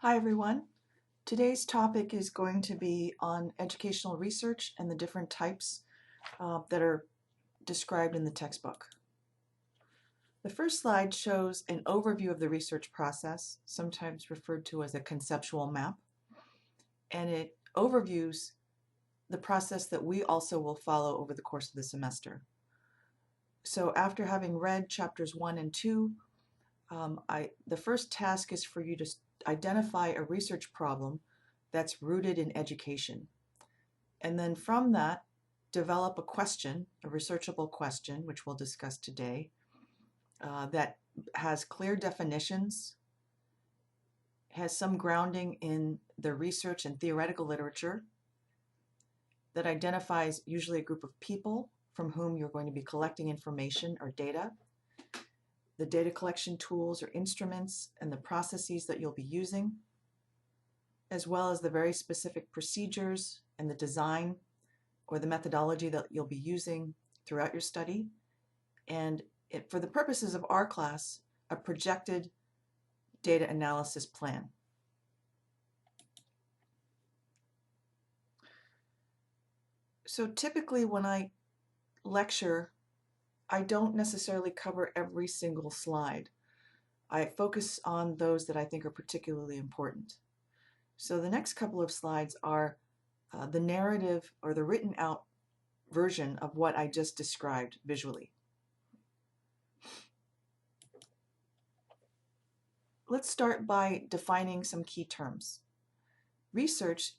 Hi everyone. Today's topic is going to be on educational research and the different types that are described in the textbook. The first slide shows an overview of the research process, sometimes referred to as a conceptual map, and it overviews the process that we also will follow over the course of the semester. So after having read chapters 1 and 2, the first task is for you to identify a research problem that's rooted in education. And then from that, develop a question, a researchable question, which we'll discuss today, that has clear definitions, has some grounding in the research and theoretical literature, that identifies usually a group of people from whom you're going to be collecting information or data, the data collection tools or instruments and the processes that you'll be using, as well as the very specific procedures and the design or the methodology that you'll be using throughout your study, and for the purposes of our class, a projected data analysis plan. So typically when I lecture, I don't necessarily cover every single slide. I focus on those that I think are particularly important. So the next couple of slides are the narrative or the written out version of what I just described visually. Let's start by defining some key terms. Research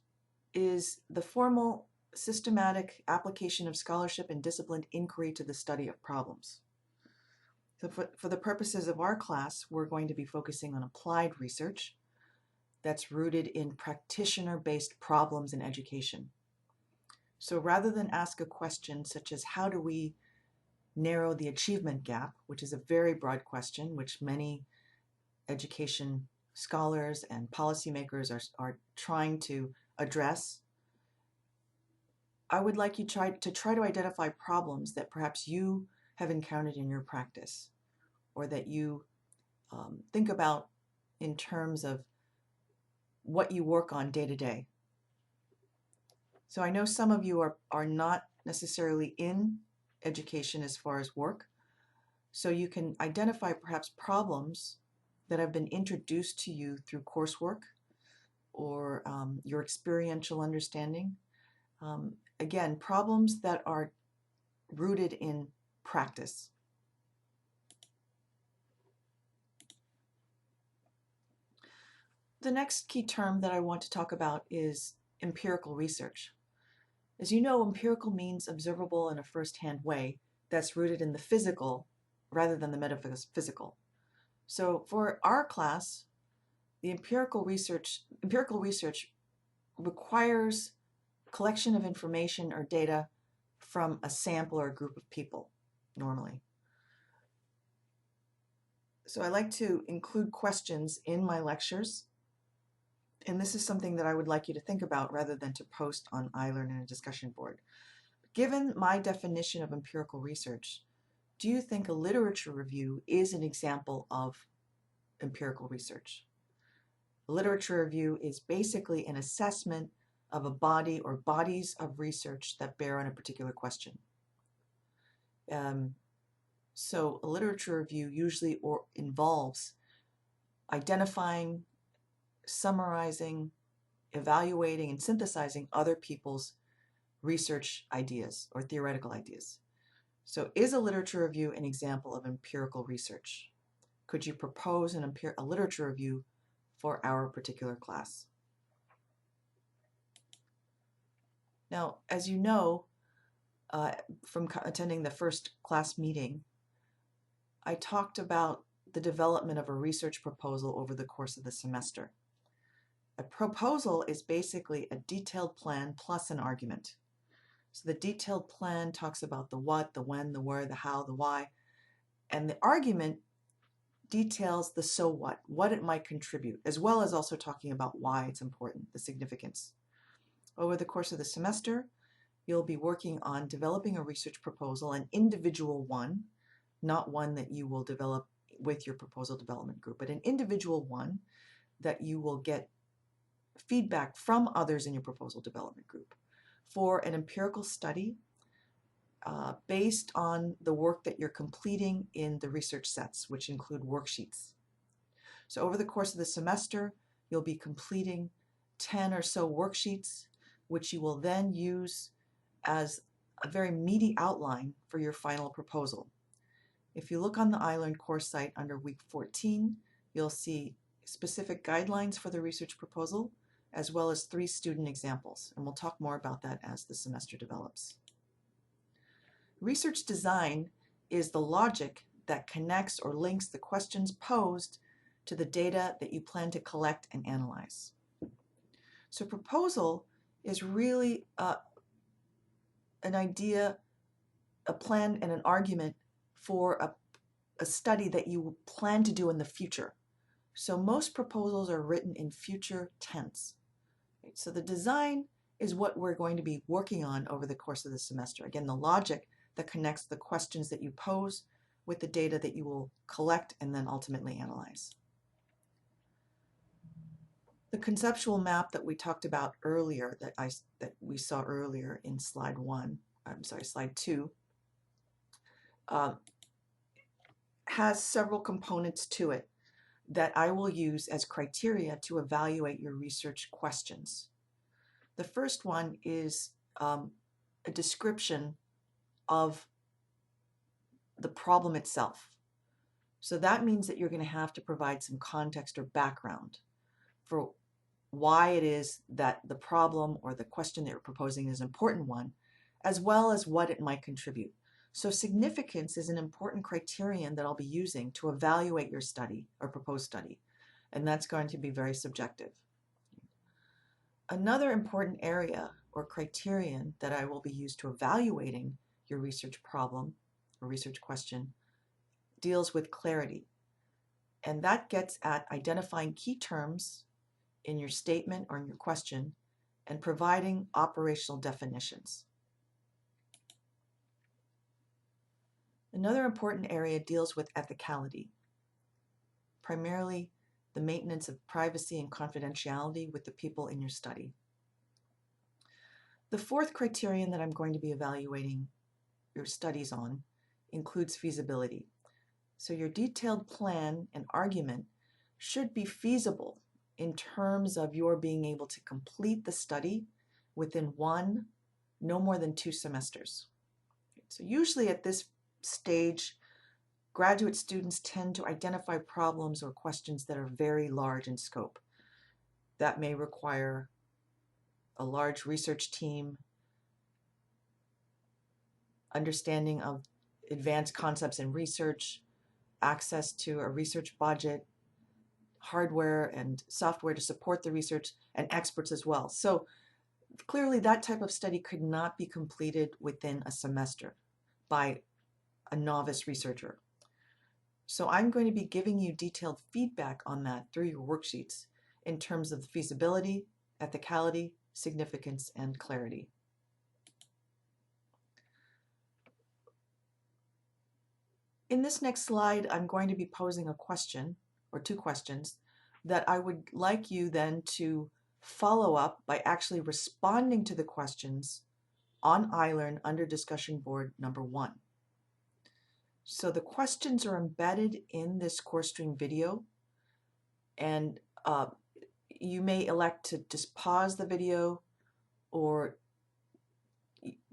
is the formal, systematic application of scholarship and disciplined inquiry to the study of problems. So for the purposes of our class, we're going to be focusing on applied research that's rooted in practitioner-based problems in education. So rather than ask a question such as how do we narrow the achievement gap, which is a very broad question, which many education scholars and policymakers are trying to address, I would like you to try to identify problems that perhaps you have encountered in your practice, or that you think about in terms of what you work on day to day. So I know some of you are not necessarily in education as far as work, so you can identify perhaps problems that have been introduced to you through coursework or your experiential understanding. Again, problems that are rooted in practice. The next key term that I want to talk about is empirical research. As you know, empirical means observable in a first-hand way that's rooted in the physical rather than the metaphysical. So for our class, the empirical research requires collection of information or data from a sample or a group of people normally. So I like to include questions in my lectures, and this is something that I would like you to think about rather than to post on iLearn in a discussion board. Given my definition of empirical research, do you think a literature review is an example of empirical research? A literature review is basically an assessment of a body or bodies of research that bear on a particular question. So a literature review usually involves identifying, summarizing, evaluating, and synthesizing other people's research ideas or theoretical ideas. So is a literature review an example of empirical research? Could you propose a literature review for our particular class? Now, as you know, from attending the first class meeting, I talked about the development of a research proposal over the course of the semester. A proposal is basically a detailed plan plus an argument. So the detailed plan talks about the what, the when, the where, the how, the why, and the argument details the so what it might contribute, as well as also talking about why it's important, the significance. Over the course of the semester, you'll be working on developing a research proposal, an individual one, not one that you will develop with your proposal development group, but an individual one that you will get feedback from others in your proposal development group for an empirical study based on the work that you're completing in the research sets, which include worksheets. So over the course of the semester, you'll be completing 10 or so worksheets, which you will then use as a very meaty outline for your final proposal. If you look on the iLearn course site under week 14, you'll see specific guidelines for the research proposal, as well as 3 student examples, and we'll talk more about that as the semester develops. Research design is the logic that connects or links the questions posed to the data that you plan to collect and analyze. So proposal is really an idea, a plan, and an argument for a study that you plan to do in the future. So most proposals are written in future tense. So the design is what we're going to be working on over the course of the semester. Again, the logic that connects the questions that you pose with the data that you will collect and then ultimately analyze. The conceptual map that we talked about earlier, that we saw earlier in slide 2, has several components to it that I will use as criteria to evaluate your research questions. The first one is a description of the problem itself. So that means that you're going to have to provide some context or background for why it is that the problem or the question that you're proposing is an important one, as well as what it might contribute. So significance is an important criterion that I'll be using to evaluate your study or proposed study, and that's going to be very subjective. Another important area or criterion that I will be used to evaluating your research problem or research question deals with clarity, and that gets at identifying key terms in your statement or in your question and providing operational definitions. Another important area deals with ethicality, primarily the maintenance of privacy and confidentiality with the people in your study. The fourth criterion that I'm going to be evaluating your studies on includes feasibility. So your detailed plan and argument should be feasible in terms of your being able to complete the study within 1, no more than 2 semesters. So usually at this stage, graduate students tend to identify problems or questions that are very large in scope. That may require a large research team, understanding of advanced concepts in research, access to a research budget, hardware and software to support the research, and experts as well. So clearly that type of study could not be completed within a semester by a novice researcher. So I'm going to be giving you detailed feedback on that through your worksheets in terms of feasibility, ethicality, significance, and clarity. In this next slide, I'm going to be posing a question or 2 questions that I would like you then to follow up by actually responding to the questions on iLearn under discussion board number 1. So the questions are embedded in this course stream video, and you may elect to just pause the video or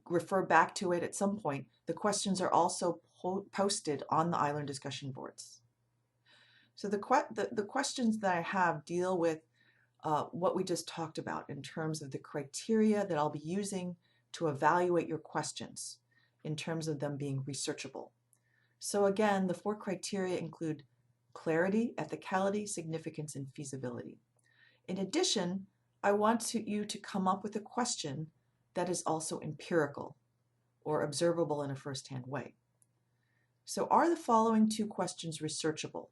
refer back to it at some point. The questions are also posted on the iLearn discussion boards. So the questions that I have deal with what we just talked about in terms of the criteria that I'll be using to evaluate your questions in terms of them being researchable. So again, the 4 criteria include clarity, ethicality, significance, and feasibility. In addition, I want you to come up with a question that is also empirical or observable in a first-hand way. So are the following 2 questions researchable,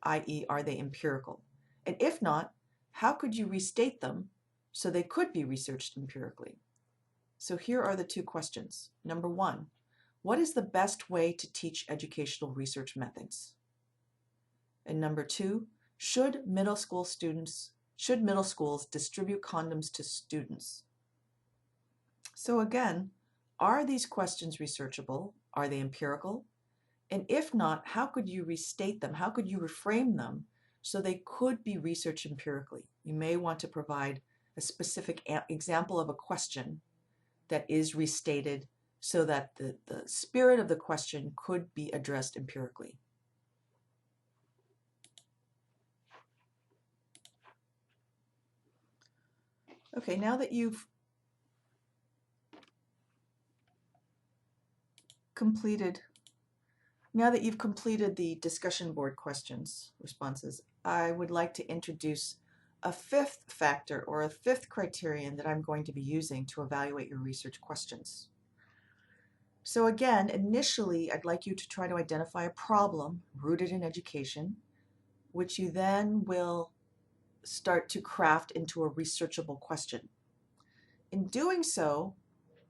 i.e., are they empirical? And if not, how could you restate them so they could be researched empirically? So here are the 2 questions. Number 1, what is the best way to teach educational research methods? And number 2, Should middle schools distribute condoms to students? So again, are these questions researchable? Are they empirical? And if not, how could you restate them? How could you reframe them so they could be researched empirically? You may want to provide a specific example of a question that is restated so that the spirit of the question could be addressed empirically. Okay, now that you've completed the discussion board responses, I would like to introduce a fifth factor or a fifth criterion that I'm going to be using to evaluate your research questions. So again, initially, I'd like you to try to identify a problem rooted in education, which you then will start to craft into a researchable question. In doing so,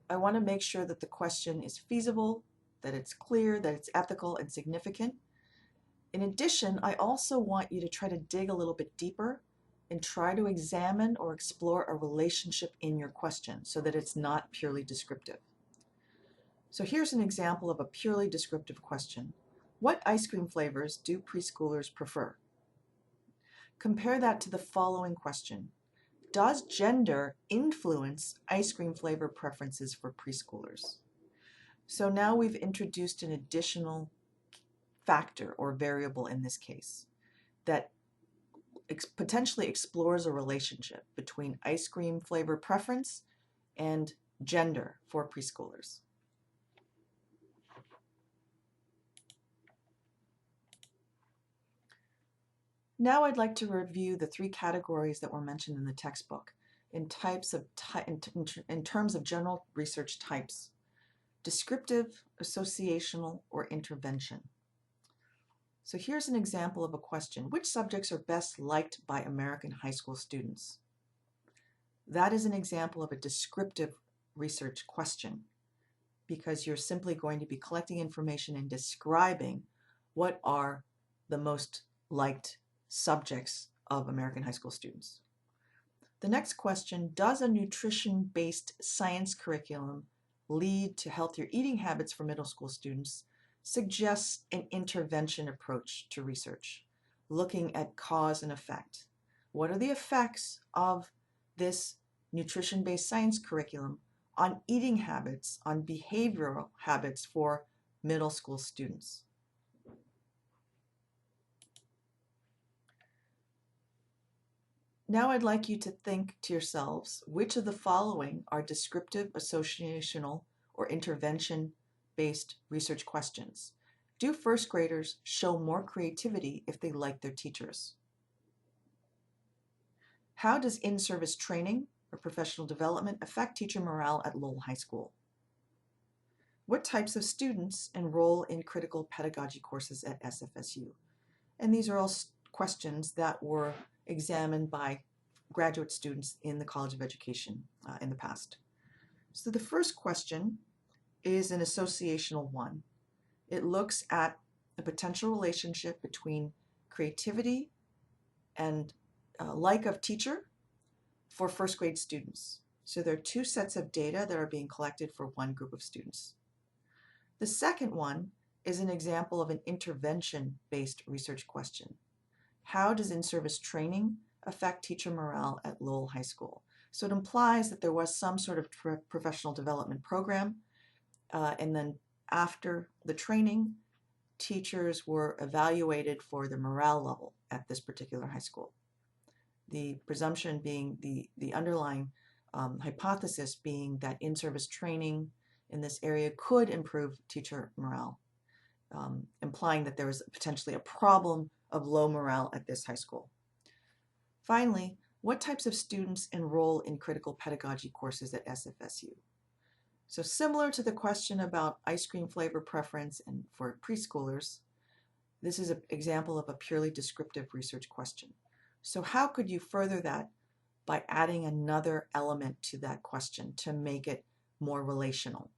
I want to make sure that the question is feasible, that it's clear, that it's ethical and significant. In addition, I also want you to try to dig a little bit deeper and try to examine or explore a relationship in your question so that it's not purely descriptive. So here's an example of a purely descriptive question. What ice cream flavors do preschoolers prefer? Compare that to the following question. Does gender influence ice cream flavor preferences for preschoolers? So now we've introduced an additional factor or variable in this case that potentially explores a relationship between ice cream flavor preference and gender for preschoolers. Now I'd like to review the three categories that were mentioned in the textbook in terms of general research types: descriptive, associational, or intervention. So here's an example of a question. Which subjects are best liked by American high school students? That is an example of a descriptive research question because you're simply going to be collecting information and describing what are the most liked subjects of American high school students. The next question, does a nutrition-based science curriculum lead to healthier eating habits for middle school students? Suggests an intervention approach to research, looking at cause and effect. What are the effects of this nutrition-based science curriculum on eating habits, on behavioral habits for middle school students? Now I'd like you to think to yourselves, which of the following are descriptive, associational, or intervention-based research questions? Do first graders show more creativity if they like their teachers? How does in-service training or professional development affect teacher morale at Lowell High School? What types of students enroll in critical pedagogy courses at SFSU? And these are all questions that were examined by graduate students in the College of Education in the past. So the first question is an associational one. It looks at the potential relationship between creativity and like of teacher for first grade students. So there are two sets of data that are being collected for one group of students. The second one is an example of an intervention-based research question. How does in-service training affect teacher morale at Lowell High School? So it implies that there was some sort of professional development program, and then after the training, teachers were evaluated for their morale level at this particular high school. The presumption being, the underlying hypothesis being that in-service training in this area could improve teacher morale, implying that there was potentially a problem of low morale at this high school. Finally, what types of students enroll in critical pedagogy courses at SFSU? So similar to the question about ice cream flavor preference and for preschoolers, this is an example of a purely descriptive research question. So how could you further that by adding another element to that question to make it more relational?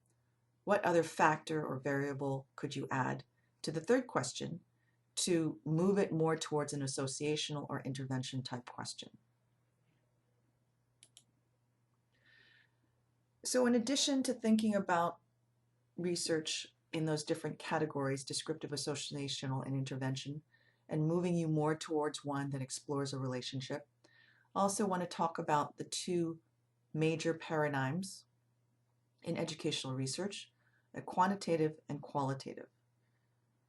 What other factor or variable could you add to the third question to move it more towards an associational or intervention type question. So in addition to thinking about research in those different categories, descriptive, associational, and intervention, and moving you more towards one that explores a relationship, I also want to talk about the two major paradigms in educational research, quantitative and qualitative.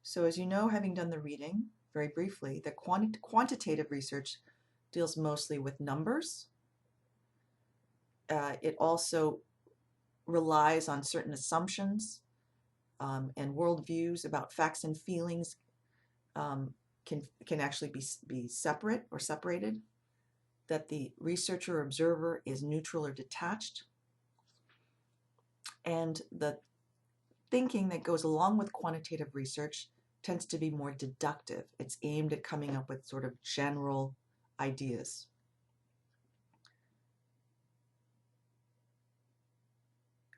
So as you know, having done the reading, very briefly, that quantitative research deals mostly with numbers. It also relies on certain assumptions and worldviews about facts and feelings can actually be separate or separated, that the researcher or observer is neutral or detached, and the thinking that goes along with quantitative research tends to be more deductive. It's aimed at coming up with sort of general ideas.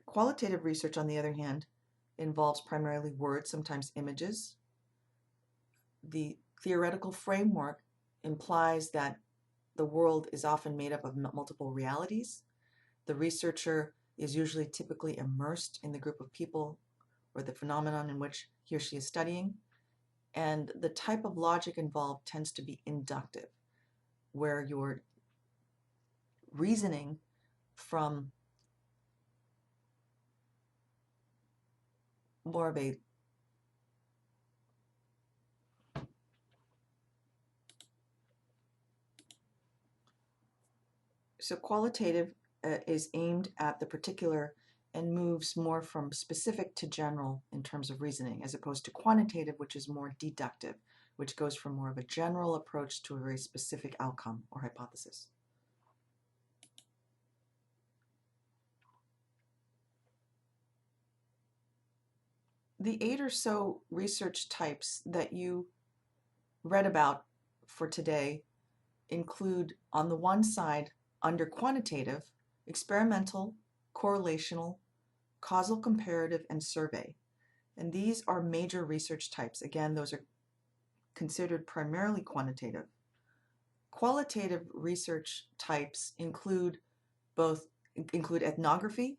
Qualitative research, on the other hand, involves primarily words, sometimes images. The theoretical framework implies that the world is often made up of multiple realities. The researcher is usually typically immersed in the group of people or the phenomenon in which he or she is studying. And the type of logic involved tends to be inductive, where you're reasoning from more of a so qualitative is aimed at the particular and moves more from specific to general in terms of reasoning, as opposed to quantitative, which is more deductive, which goes from more of a general approach to a very specific outcome or hypothesis. The 8 or so research types that you read about for today include, on the one side, under quantitative, experimental, correlational, causal comparative, and survey. And these are major research types. Again, those are considered primarily quantitative. Qualitative research types include ethnography,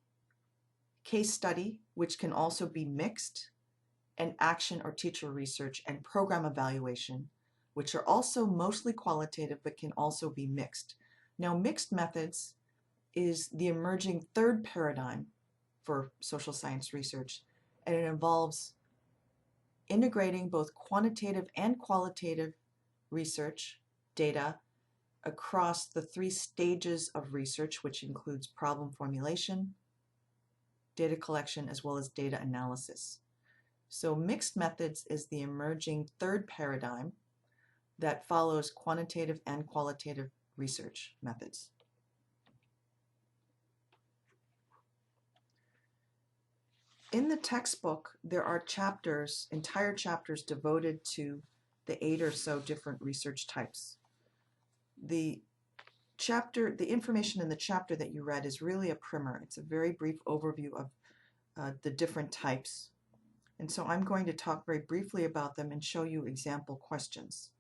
case study, which can also be mixed, and action or teacher research and program evaluation, which are also mostly qualitative but can also be mixed. Now, mixed methods is the emerging third paradigm for social science research, and it involves integrating both quantitative and qualitative research data across the 3 stages of research, which includes problem formulation, data collection, as well as data analysis. So mixed methods is the emerging third paradigm that follows quantitative and qualitative research methods. In the textbook, there are chapters, entire chapters devoted to the 8 or so different research types. The information in the chapter that you read is really a primer. It's a very brief overview of the different types. And so I'm going to talk very briefly about them and show you example questions.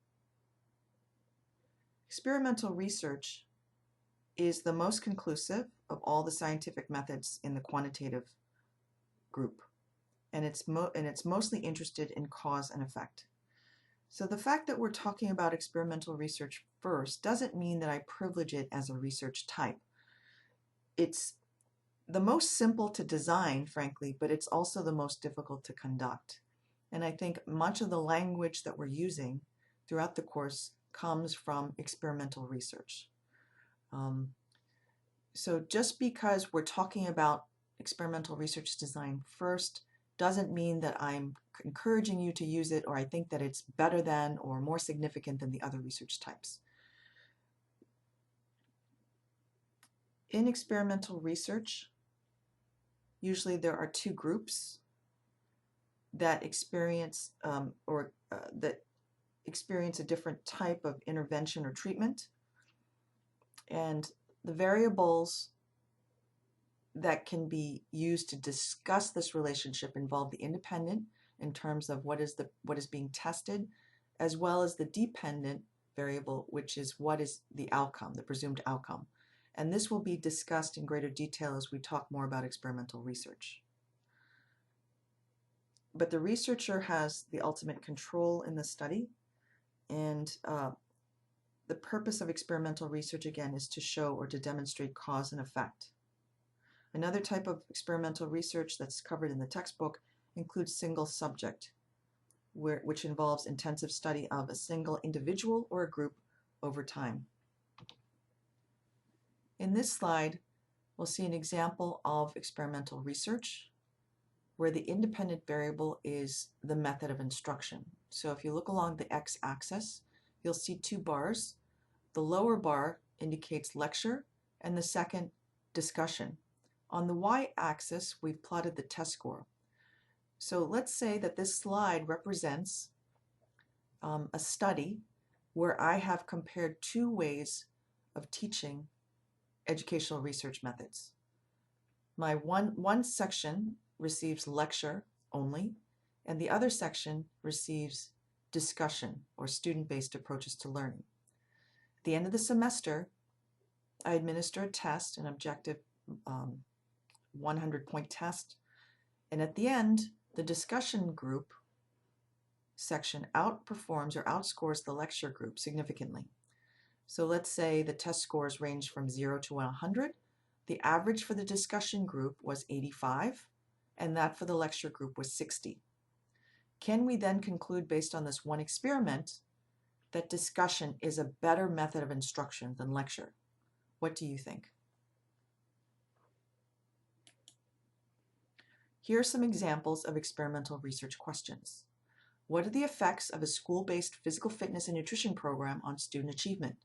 Experimental research is the most conclusive of all the scientific methods in the quantitative group, and it's mostly interested in cause and effect. So the fact that we're talking about experimental research first doesn't mean that I privilege it as a research type. It's the most simple to design, frankly, but it's also the most difficult to conduct. And I think much of the language that we're using throughout the course comes from experimental research. So just because we're talking about experimental research design first doesn't mean that I'm encouraging you to use it, or I think that it's better than or more significant than the other research types. In experimental research, usually there are 2 groups that experience that experience a different type of intervention or treatment, and the variables that can be used to discuss this relationship involve the independent in terms of what is being tested, as well as the dependent variable, which is what is the outcome, the presumed outcome. And this will be discussed in greater detail as we talk more about experimental research. But the researcher has the ultimate control in the study, and the purpose of experimental research, again, is to show or to demonstrate cause and effect. Another type of experimental research that's covered in the textbook includes single subject, which involves intensive study of a single individual or a group over time. In this slide, we'll see an example of experimental research where the independent variable is the method of instruction. So if you look along the x-axis, you'll see two bars. The lower bar indicates lecture and the second discussion. On the y-axis, we've plotted the test score. So let's say that this slide represents a study where I have compared two ways of teaching educational research methods. My one section receives lecture only, and the other section receives discussion or student-based approaches to learning. At the end of the semester, I administer a test, an objective 100-point test, and at the end, the discussion group section outperforms or outscores the lecture group significantly. So let's say the test scores range from 0 to 100. The average for the discussion group was 85, and that for the lecture group was 60. Can we then conclude, based on this one experiment, that discussion is a better method of instruction than lecture? What do you think? Here are some examples of experimental research questions. What are the effects of a school-based physical fitness and nutrition program on student achievement?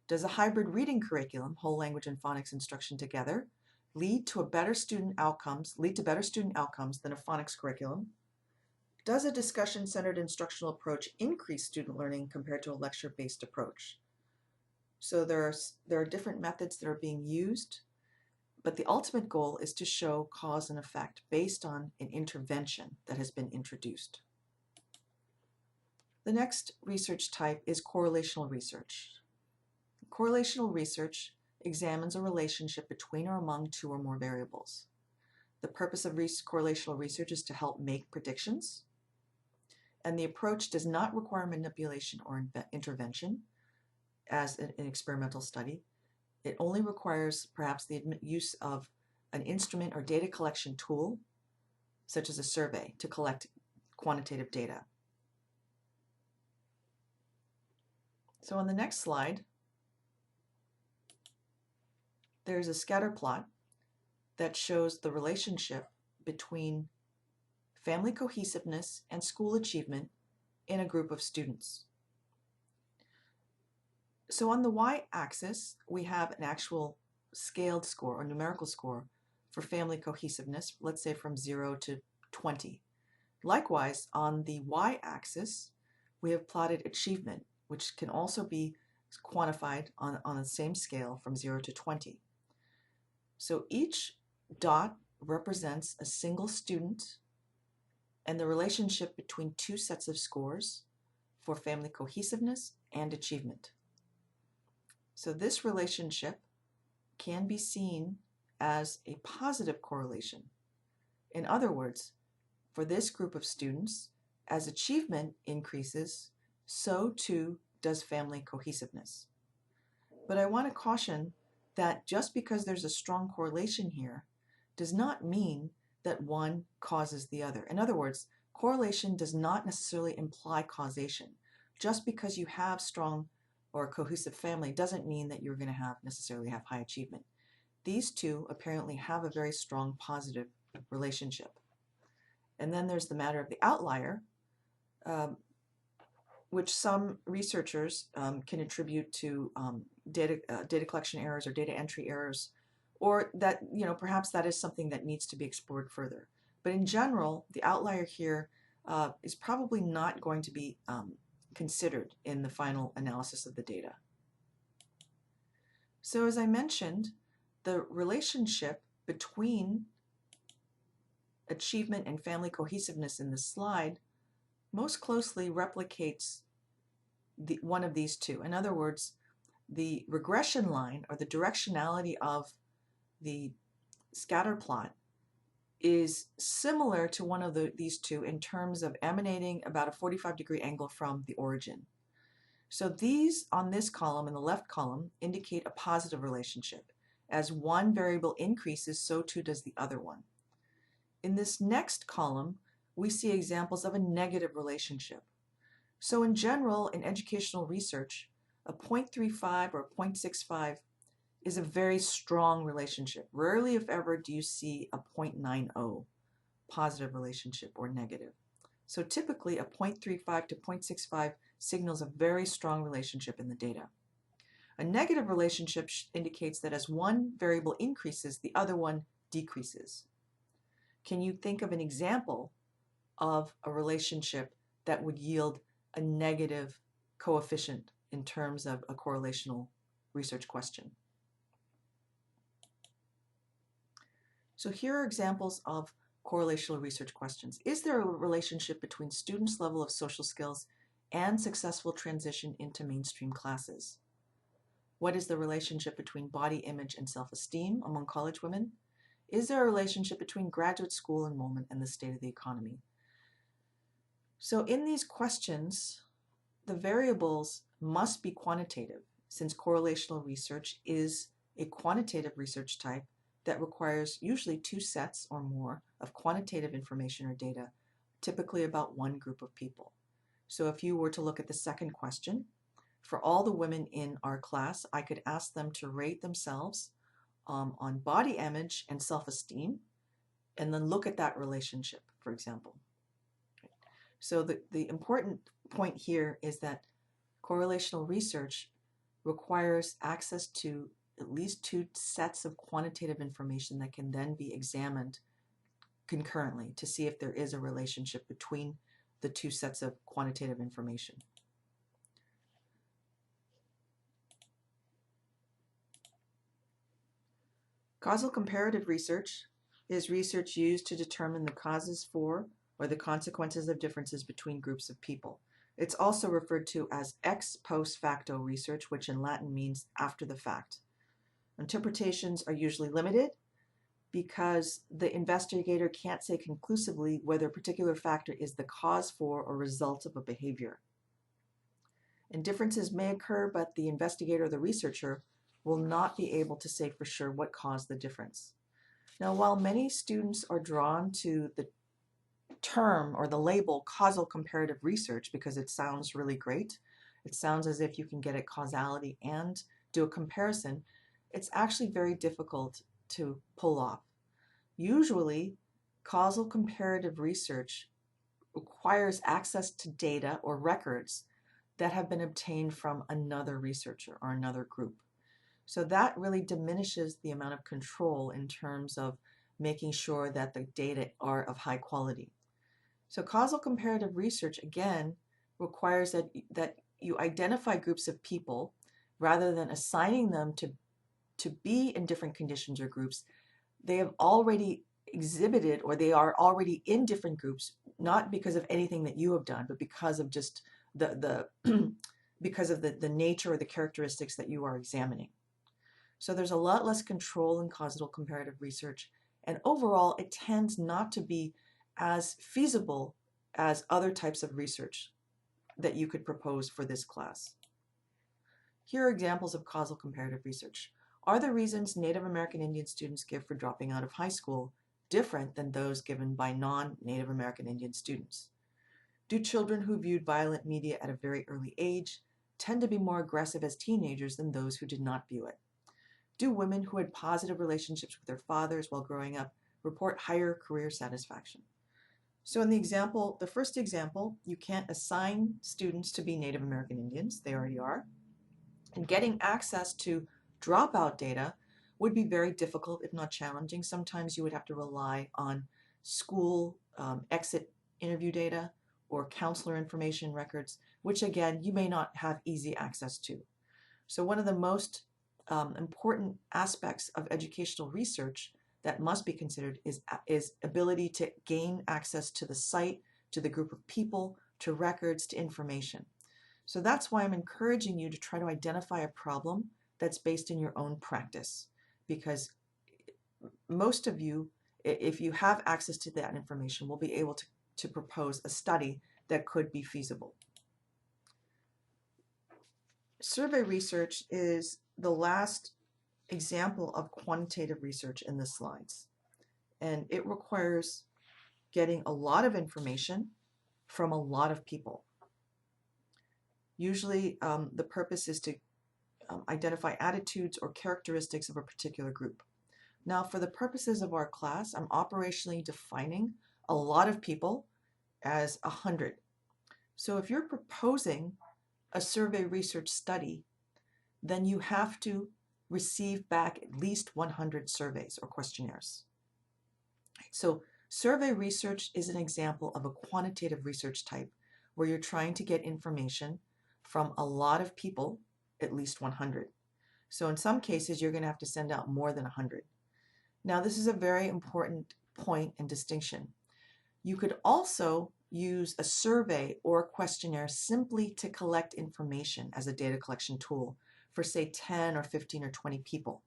Does a hybrid reading curriculum, whole language and phonics instruction together, lead to better student outcomes than a phonics curriculum? Does a discussion-centered instructional approach increase student learning compared to a lecture-based approach? So there are different methods that are being used, but the ultimate goal is to show cause and effect based on an intervention that has been introduced. The next research type is correlational research. Correlational research examines a relationship between or among two or more variables. The purpose of correlational research is to help make predictions, and the approach does not require manipulation or intervention as an experimental study. It only requires perhaps the use of an instrument or data collection tool, such as a survey, to collect quantitative data. So on the next slide, there's a scatter plot that shows the relationship between family cohesiveness and school achievement in a group of students. So on the y-axis, we have an actual scaled score or numerical score for family cohesiveness, let's say from 0 to 20. Likewise, on the y-axis, we have plotted achievement, which can also be quantified on the same scale from 0 to 20. So each dot represents a single student and the relationship between two sets of scores for family cohesiveness and achievement. So this relationship can be seen as a positive correlation. In other words, for this group of students, as achievement increases, so too does family cohesiveness. But I want to caution that just because there's a strong correlation here does not mean that one causes the other. In other words, correlation does not necessarily imply causation. Just because you have strong or a cohesive family doesn't mean that you're going to necessarily have high achievement. These two apparently have a very strong positive relationship. And then there's the matter of the outlier, which some researchers can attribute to data collection errors or data entry errors, or that, perhaps that is something that needs to be explored further. But in general, the outlier here is probably not going to be considered in the final analysis of the data. So as I mentioned, the relationship between achievement and family cohesiveness in this slide most closely replicates one of these two. In other words, the regression line or the directionality of the scatter plot is similar to one of these two in terms of emanating about a 45-degree angle from the origin. So these on this column, in the left column, indicate a positive relationship. As one variable increases, so too does the other one. In this next column, we see examples of a negative relationship. So in general, in educational research, a 0.35 or 0.65 is a very strong relationship. Rarely, if ever, do you see a 0.90 positive relationship or negative. So typically, a 0.35 to 0.65 signals a very strong relationship in the data. A negative relationship indicates that as one variable increases, the other one decreases. Can you think of an example of a relationship that would yield a negative coefficient in terms of a correlational research question? So here are examples of correlational research questions. Is there a relationship between students' level of social skills and successful transition into mainstream classes? What is the relationship between body image and self-esteem among college women? Is there a relationship between graduate school enrollment and the state of the economy? So in these questions, the variables must be quantitative, since correlational research is a quantitative research type that requires usually two sets or more of quantitative information or data, typically about one group of people. So if you were to look at the second question, for all the women in our class, I could ask them to rate themselves on body image and self-esteem, and then look at that relationship, for example. So the important point here is that correlational research requires access to at least two sets of quantitative information that can then be examined concurrently to see if there is a relationship between the two sets of quantitative information. Causal comparative research is research used to determine the causes for or the consequences of differences between groups of people. It's also referred to as ex post facto research, which in Latin means after the fact. Interpretations are usually limited because the investigator can't say conclusively whether a particular factor is the cause for or result of a behavior. And differences may occur, but the investigator or the researcher will not be able to say for sure what caused the difference. Now, while many students are drawn to the term or the label causal comparative research because it sounds really great, it sounds as if you can get at causality and do a comparison, it's actually very difficult to pull off. Usually, causal comparative research requires access to data or records that have been obtained from another researcher or another group. So that really diminishes the amount of control in terms of making sure that the data are of high quality. So causal comparative research, again, requires that you identify groups of people rather than assigning them to be in different conditions or groups. They have already exhibited or they are already in different groups, not because of anything that you have done, but because of just because of the nature or the characteristics that you are examining. So there's a lot less control in causal comparative research, and overall it tends not to be as feasible as other types of research that you could propose for this class. Here are examples of causal comparative research. Are the reasons Native American Indian students give for dropping out of high school different than those given by non-Native American Indian students? Do children who viewed violent media at a very early age tend to be more aggressive as teenagers than those who did not view it? Do women who had positive relationships with their fathers while growing up report higher career satisfaction? So in the first example, you can't assign students to be Native American Indians, they already are. And getting access to dropout data would be very difficult, if not challenging. Sometimes you would have to rely on school exit interview data or counselor information records, which again, you may not have easy access to. So one of the most important aspects of educational research that must be considered is ability to gain access to the site, to the group of people, to records, to information. So that's why I'm encouraging you to try to identify a problem that's based in your own practice, because most of you, if you have access to that information, will be able to propose a study that could be feasible. Survey research is the last example of quantitative research in the slides, and it requires getting a lot of information from a lot of people. Usually the purpose is to identify attitudes or characteristics of a particular group. Now, for the purposes of our class, I'm operationally defining a lot of people as 100. So if you're proposing a survey research study, then you have to receive back at least 100 surveys or questionnaires. So survey research is an example of a quantitative research type where you're trying to get information from a lot of people, at least 100. So in some cases, you're going to have to send out more than 100. Now, this is a very important point and distinction. You could also use a survey or a questionnaire simply to collect information as a data collection tool for, say, 10 or 15 or 20 people.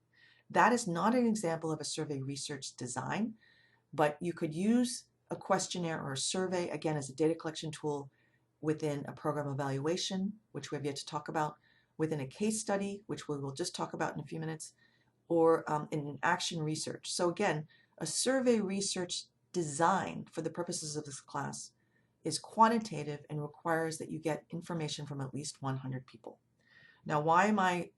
That is not an example of a survey research design, but you could use a questionnaire or a survey, again, as a data collection tool within a program evaluation, which we have yet to talk about, within a case study, which we will just talk about in a few minutes, or in action research. So again, a survey research design for the purposes of this class is quantitative and requires that you get information from at least 100 people. Now, why am I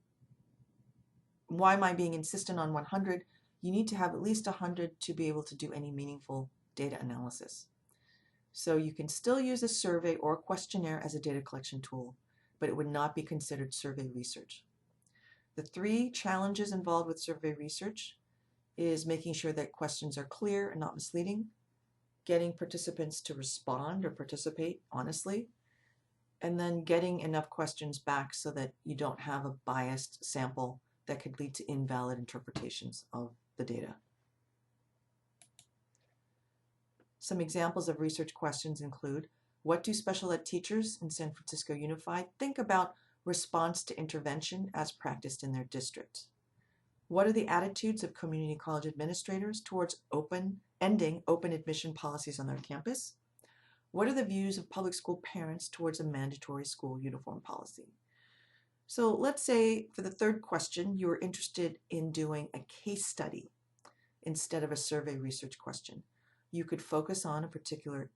being insistent on 100? You need to have at least 100 to be able to do any meaningful data analysis. So you can still use a survey or a questionnaire as a data collection tool, but it would not be considered survey research. The 3 challenges involved with survey research is making sure that questions are clear and not misleading, getting participants to respond or participate honestly, and then getting enough questions back so that you don't have a biased sample that could lead to invalid interpretations of the data. Some examples of research questions include, what do special ed teachers in San Francisco Unified think about response to intervention as practiced in their district? What are the attitudes of community college administrators towards ending open admission policies on their campus? What are the views of public school parents towards a mandatory school uniform policy? So let's say for the 3rd question, you were interested in doing a case study instead of a survey research question. You could focus on a particular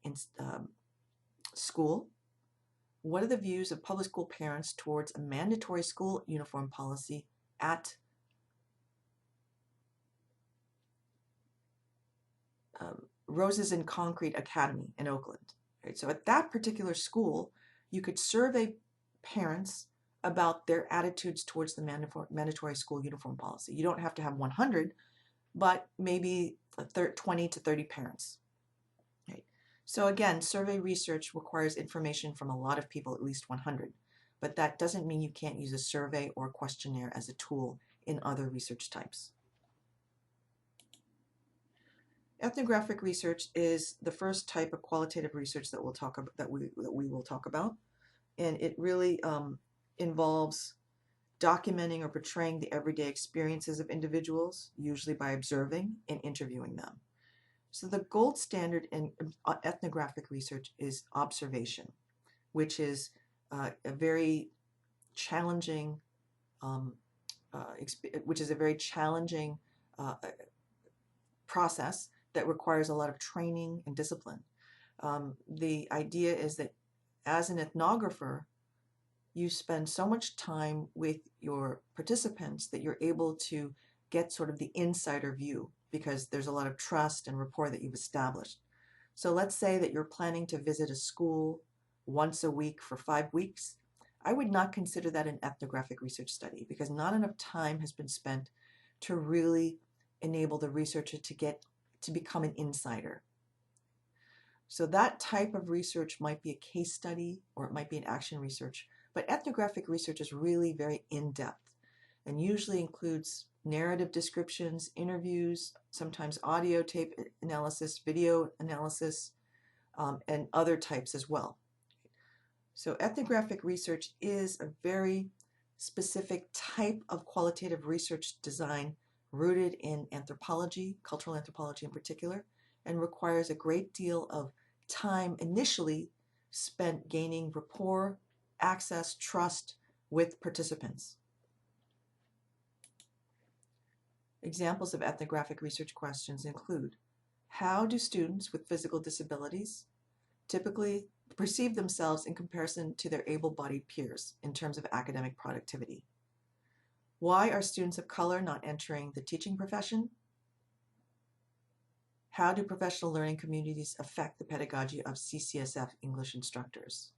school. What are the views of public school parents towards a mandatory school uniform policy at Roses in Concrete Academy in Oakland? Right? So at that particular school, you could survey parents about their attitudes towards the mandatory school uniform policy. You don't have to have 100, but maybe 20 to 30 parents. Right? So again, survey research requires information from a lot of people, at least 100, but that doesn't mean you can't use a survey or questionnaire as a tool in other research types. Ethnographic research is the first type of qualitative research that we'll talk about, that we will talk about, and it really involves documenting or portraying the everyday experiences of individuals, usually by observing and interviewing them. So the gold standard in ethnographic research is observation, which is a very challenging, process that requires a lot of training and discipline. The idea is that as an ethnographer, you spend so much time with your participants that you're able to get sort of the insider view, because there's a lot of trust and rapport that you've established. So let's say that you're planning to visit a school once a week for 5 weeks. I would not consider that an ethnographic research study, because not enough time has been spent to really enable the researcher to become an insider. So that type of research might be a case study, or it might be an action research, but ethnographic research is really very in-depth and usually includes narrative descriptions, interviews, sometimes audio tape analysis, video analysis, and other types as well. So ethnographic research is a very specific type of qualitative research design rooted in anthropology, cultural anthropology in particular, and requires a great deal of time initially spent gaining rapport, access, trust with participants. Examples of ethnographic research questions include: how do students with physical disabilities typically perceive themselves in comparison to their able-bodied peers in terms of academic productivity? Why are students of color not entering the teaching profession? How do professional learning communities affect the pedagogy of CCSF English instructors?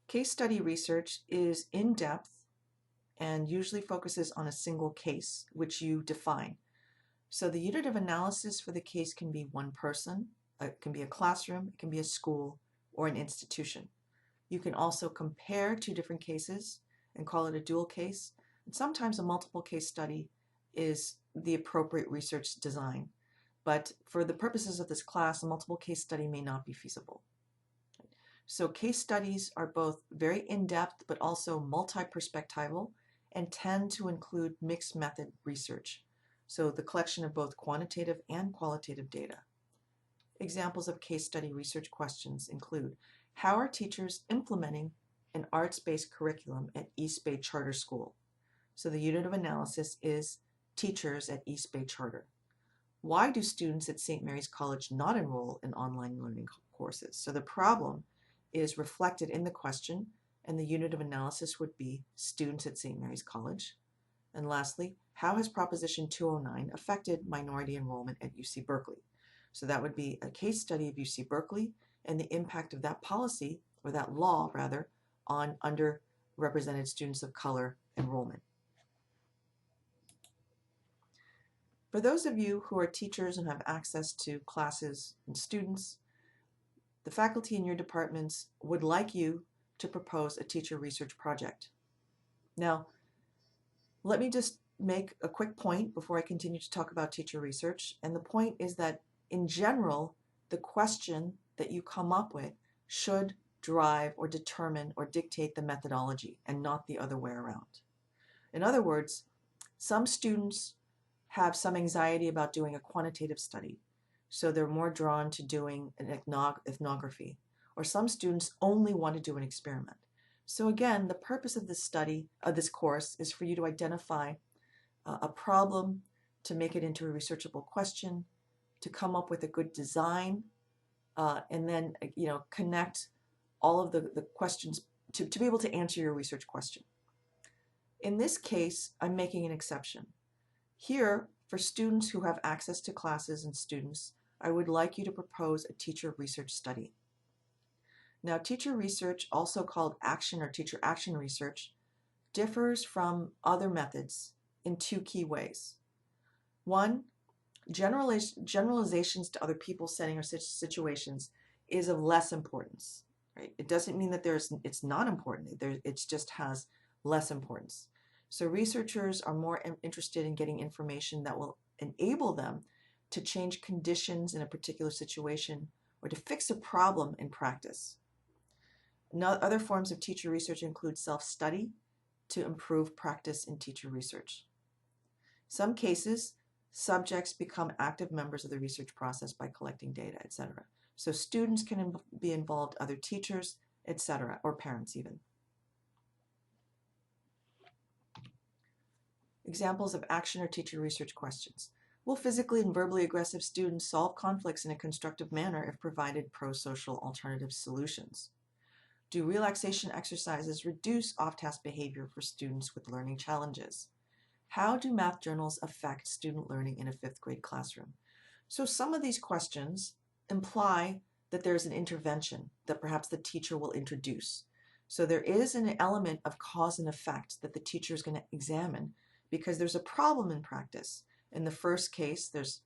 Case study research is in-depth and usually focuses on a single case, which you define. So the unit of analysis for the case can be one person, it can be a classroom, it can be a school, or an institution. You can also compare two different cases and call it a dual case. And sometimes a multiple case study is the appropriate research design. But for the purposes of this class, a multiple case study may not be feasible. So case studies are both very in-depth but also multi-perspectival and tend to include mixed method research. So the collection of both quantitative and qualitative data. Examples of case study research questions include: how are teachers implementing an arts-based curriculum at East Bay Charter School? So the unit of analysis is teachers at East Bay Charter. Why do students at St. Mary's College not enroll in online learning courses? So the problem is reflected in the question, and the unit of analysis would be students at St. Mary's College. And lastly, how has Proposition 209 affected minority enrollment at UC Berkeley? So that would be a case study of UC Berkeley and the impact of that policy, or that law rather, on underrepresented students of color enrollment. For those of you who are teachers and have access to classes and students, the faculty in your departments would like you to propose a teacher research project. Now, let me just make a quick point before I continue to talk about teacher research. And the point is that in general, the question that you come up with should drive or determine or dictate the methodology and not the other way around. In other words, some students have some anxiety about doing a quantitative study, so they're more drawn to doing an ethnography, or some students only want to do an experiment. So again, the purpose of this study, of this course, is for you to identify a problem, to make it into a researchable question, to come up with a good design, and then connect all of the questions to be able to answer your research question. In this case, I'm making an exception. Here, for students who have access to classes and students, I would like you to propose a teacher research study. Now, teacher research, also called action or teacher action research, differs from other methods in two key ways. One, generalizations to other people, setting, or situations is of less importance. Right? It doesn't mean that it's not important. It just has less importance. So researchers are more interested in getting information that will enable them to change conditions in a particular situation or to fix a problem in practice. Other forms of teacher research include self-study to improve practice in teacher research. Some cases, subjects become active members of the research process by collecting data, etc. So students can be involved, other teachers, etc., or parents even. Examples of action or teacher research questions. Will physically and verbally aggressive students solve conflicts in a constructive manner if provided pro-social alternative solutions? Do relaxation exercises reduce off-task behavior for students with learning challenges? How do math journals affect student learning in a fifth grade classroom? So some of these questions imply that there's an intervention that perhaps the teacher will introduce. So there is an element of cause and effect that the teacher is going to examine because there's a problem in practice. In the first case, there's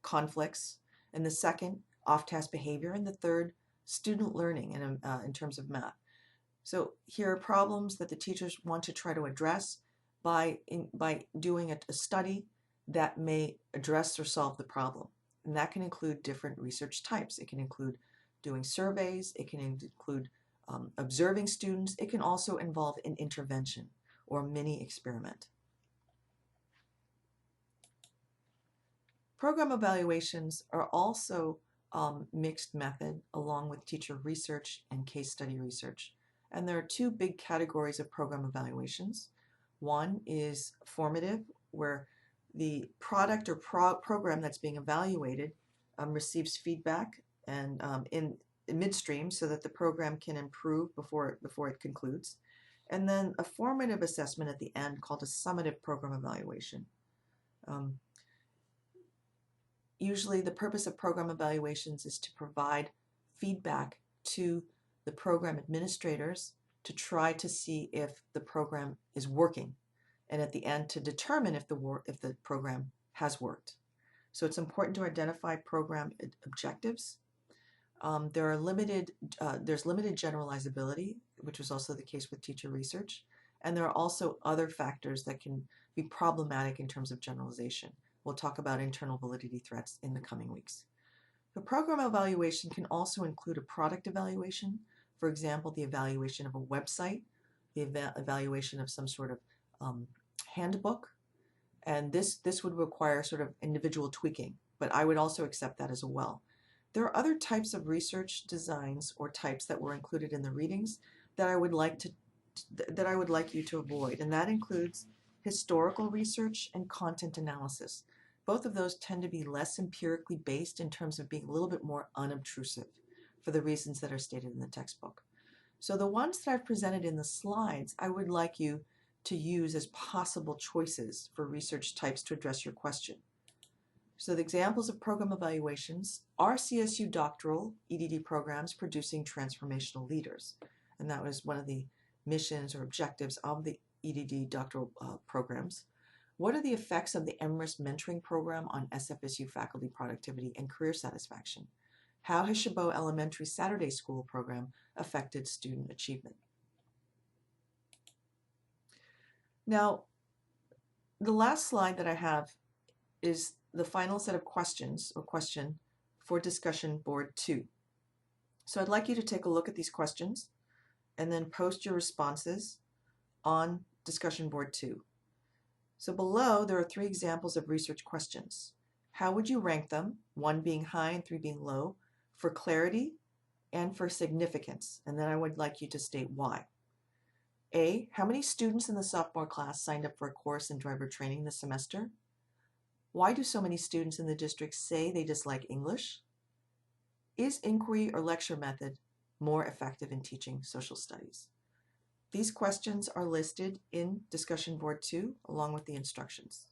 conflicts. In the second, off-task behavior. And the third, student learning in terms of math. So here are problems that the teachers want to try to address by doing a study that may address or solve the problem. And that can include different research types. It can include doing surveys, it can include observing students, it can also involve an intervention or a mini experiment. Program evaluations are also mixed method along with teacher research and case study research. And there are two big categories of program evaluations. One is formative, where the product or program that's being evaluated receives feedback and in midstream so that the program can improve before it concludes. And then a formative assessment at the end called a summative program evaluation. Usually the purpose of program evaluations is to provide feedback to the program administrators to try to see if the program is working, and at the end to determine if the program has worked. So it's important to identify program objectives. There's limited generalizability, which was also the case with teacher research, and there are also other factors that can be problematic in terms of generalization. We'll talk about internal validity threats in the coming weeks. The program evaluation can also include a product evaluation, for example, the evaluation of a website, the evaluation of some sort of handbook, and this would require sort of individual tweaking, but I would also accept that as well. There are other types of research designs or types that were included in the readings that I would like you to avoid, and that includes historical research and content analysis. Both of those tend to be less empirically based in terms of being a little bit more unobtrusive for the reasons that are stated in the textbook. So the ones that I've presented in the slides, I would like you to use as possible choices for research types to address your question. So the examples of program evaluations are CSU doctoral EDD programs producing transformational leaders. And that was one of the missions or objectives of the EDD doctoral programs. What are the effects of the EMRIS mentoring program on SFSU faculty productivity and career satisfaction? How has Chabot Elementary Saturday School program affected student achievement? Now, the last slide that I have is the final set of questions or question for discussion board 2. So I'd like you to take a look at these questions and then post your responses on discussion board 2. So below, there are 3 examples of research questions. How would you rank them, 1 being high and 3 being low, for clarity and for significance? And then I would like you to state why. A, how many students in the sophomore class signed up for a course in driver training this semester? Why do so many students in the district say they dislike English? Is inquiry or lecture method more effective in teaching social studies? These questions are listed in discussion board 2 along with the instructions.